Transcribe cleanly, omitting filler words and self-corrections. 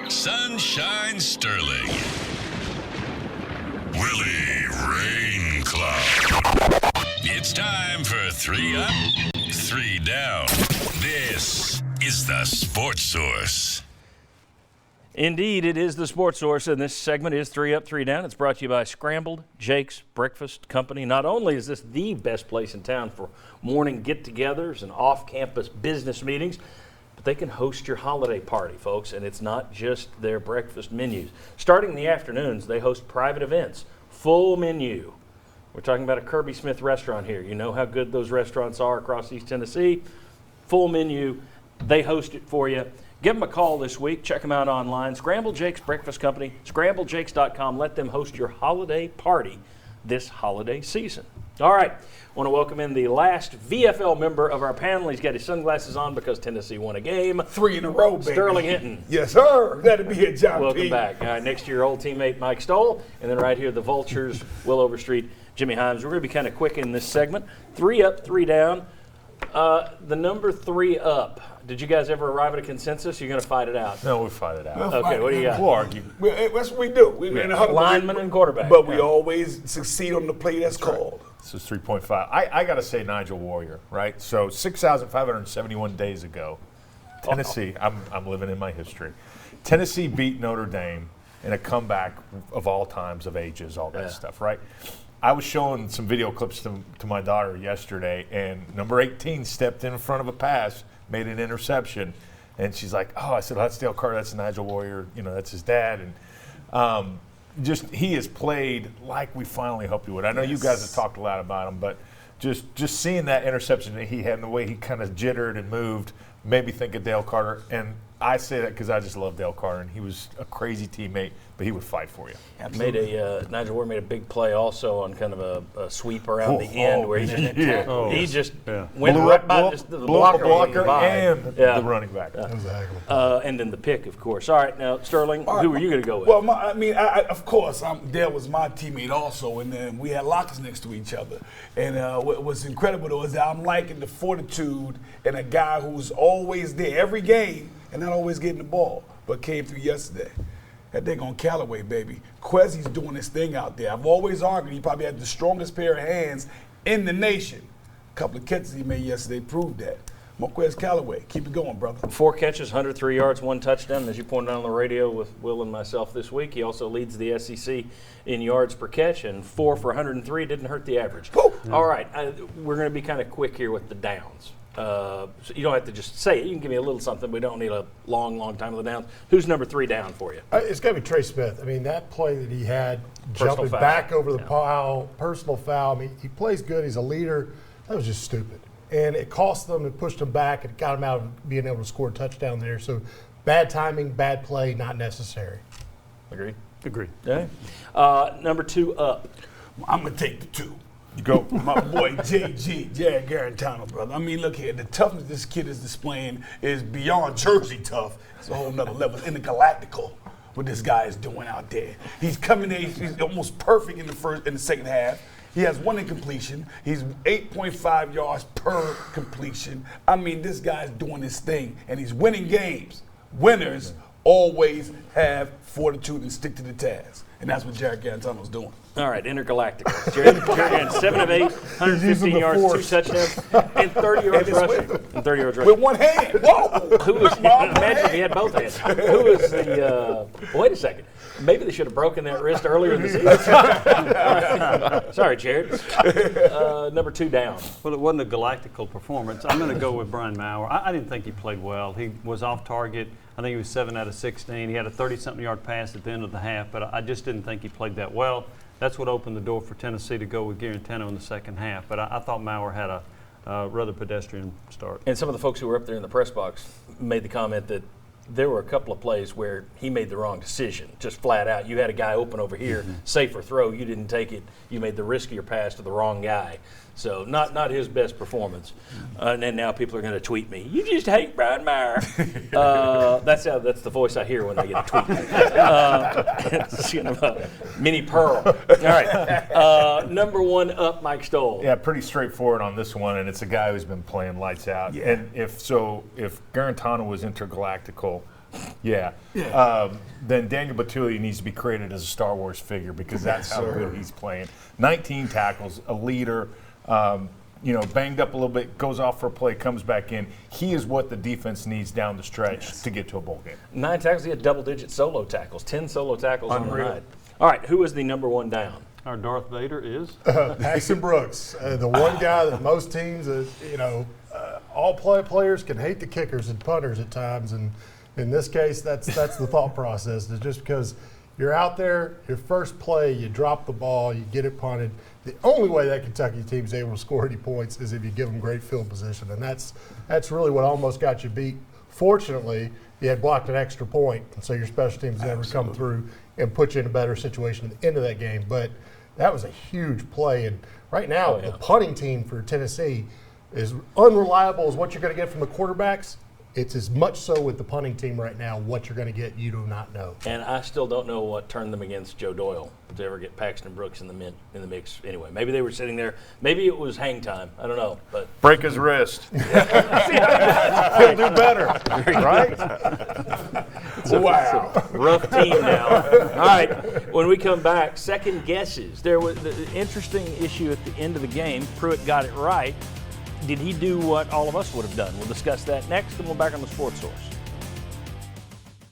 Sunshine Sterling. Willie Rain Club. It's time for 3 Up, 3 Down. This is the Sports Source. Indeed, it is the Sports Source, and this segment is 3 Up, 3 Down. It's brought to you by Scrambled Jake's Breakfast Company. Not only is this the best place in town for morning get-togethers and off-campus business meetings, but they can host your holiday party, folks, and it's not just their breakfast menus. Starting in the afternoons, they host private events, full menu. We're talking about a Kirby Smith restaurant here. You know how good those restaurants are across East Tennessee. Full menu. They host it for you. Give them a call this week. Check them out online. Scrambled Jake's Breakfast Company, scrambledjakes.com. Let them host your holiday party this holiday season. All right. Want to welcome in the last VFL member of our panel. He's got his sunglasses on because Tennessee won a game. 3 in a row, baby. Sterling Hinton. Yes, sir. Glad to be here, John Welcome P. back. All right, next to your old teammate, Mike Stoll. And then right here, the Vultures, Will Overstreet, Jimmy Himes. We're going to be kind of quick in this segment. 3 up, 3 down. The number 3 up. Did you guys ever arrive at a consensus? You're going to fight it out. No, we fight it out. Okay, what do you got? We'll argue. That's what we do. We in a huddle, Lineman and quarterback. But we always succeed on the play that's called. This is 3.5. I got to say Nigel Warrior, right? So 6,571 days ago, Tennessee, I'm living in my history. Tennessee beat Notre Dame in a comeback of all times, of ages, all that stuff, right? I was showing some video clips to my daughter yesterday, and number 18 stepped in front of a pass, made an interception, and she's like, "Oh," I said, "That's Dale Carter. That's Nigel Warrior. You know, that's his dad." And just he has played like we finally hoped he would. I know you guys have talked a lot about him, but just seeing that interception that he had and the way he kind of jittered and moved made me think of Dale Carter. And I say that because I just love Dale Carter, and he was a crazy teammate, but he would fight for you. Nigel Warrior made a big play also on kind of a sweep around the end where he just went right by the blocker and the running back. And then the pick, of course. All right, now, Sterling, who were you going to go with? Well, of course, Dale was my teammate also, and then we had lockers next to each other. And what was incredible, though, is that I'm liking the fortitude and a guy who's always there every game and not always getting the ball, but came through yesterday. That thing on Callaway, baby. Quezzy's doing his thing out there. I've always argued he probably had the strongest pair of hands in the nation. A couple of catches he made yesterday proved that. Marquez Callaway, keep it going, brother. 4 catches, 103 yards, 1 touchdown. As you pointed out on the radio with Will and myself this week, he also leads the SEC in yards per catch, and 4 for 103 didn't hurt the average. All right, we're going to be kind of quick here with the downs. So you don't have to just say it. You can give me a little something. We don't need a long time of the downs. Who's number 3 down for you? It's got to be Trey Smith. I mean, that play that he had, Personal jumping foul. back over the pile, personal foul. I mean, he plays good. He's a leader. That was just stupid. And it cost them and pushed them back and got them out of being able to score a touchdown there. So bad timing, bad play, not necessary. Agreed? Agreed. Okay. Number 2 up. I'm going to take the 2. You go. My boy JG, Jared Garantano, brother. I mean, look here, the toughness this kid is displaying is beyond Jersey tough. It's a whole nother level. Intergalactical, what this guy is doing out there. He's coming in, he's almost perfect in the second half. He has 1 incompletion. He's 8.5 yards per completion. I mean, this guy's doing his thing, and he's winning games. Winners always have fortitude and stick to the task. And that's what Jared Garantano's doing. All right, Intergalactic. Jared had 7 of 8, 115 yards, 2 touchdowns, and 30 yards rushing. With 1 hand. Whoa! Imagine if he had both hands. Who was the? Wait a second. Maybe they should have broken that wrist earlier in the season. Sorry, Jared. Number 2 down. Well, it wasn't a galactical performance. I'm going to go with Brian Maurer. I didn't think he played well. He was off target. I think he was 7 out of 16. He had a 30-something yard pass at the end of the half, but I just didn't think he played that well. That's what opened the door for Tennessee to go with Garantano in the second half. But I thought Maurer had a rather pedestrian start. And some of the folks who were up there in the press box made the comment that there were a couple of plays where he made the wrong decision, just flat out. You had a guy open over here, safer throw. You didn't take it. You made the riskier pass to the wrong guy. So not his best performance. And then now people are going to tweet me, "You just hate Brian Maurer." That's the voice I hear when I get a tweet. It's kind of a mini Pearl. All right. Number 1 up, Mike Stoll. Yeah, pretty straightforward on this one, and it's a guy who's been playing lights out. Yeah. And if Garantano was intergalactical, Yeah. Then Daniel Batuli needs to be created as a Star Wars figure because that's how good he's playing. 19 tackles, a leader. Banged up a little bit, goes off for a play, comes back in. He is what the defense needs down the stretch to get to a bowl game. 9 tackles. He had double-digit solo tackles. 10 solo tackles on the night. All right, who is the number 1 down? Our Darth Vader is? Paxton Brooks, the one guy that most teams, all players can hate the kickers and punters at times, and in this case, that's the thought process. It's just because you're out there, your first play, you drop the ball, you get it punted. The only way that Kentucky team is able to score any points is if you give them great field position, and that's really what almost got you beat. Fortunately, you had blocked an extra point, and so your special teams never come through and put you in a better situation at the end of that game. But that was a huge play, and right now the punting team for Tennessee is unreliable as what you're going to get from the quarterbacks. It's as much so with the punting team right now. What you're going to get, you do not know. And I still don't know what turned them against Joe Doyle to ever get Paxton Brooks in the mix. Anyway, maybe they were sitting there. Maybe it was hang time. I don't know. But break his wrist. He'll do better, right? Wow. Rough team now. All right. When we come back, second guesses. There was the interesting issue at the end of the game. Pruitt got it right. Did he do what all of us would have done? We'll discuss that next, and we're back on the Sports Source.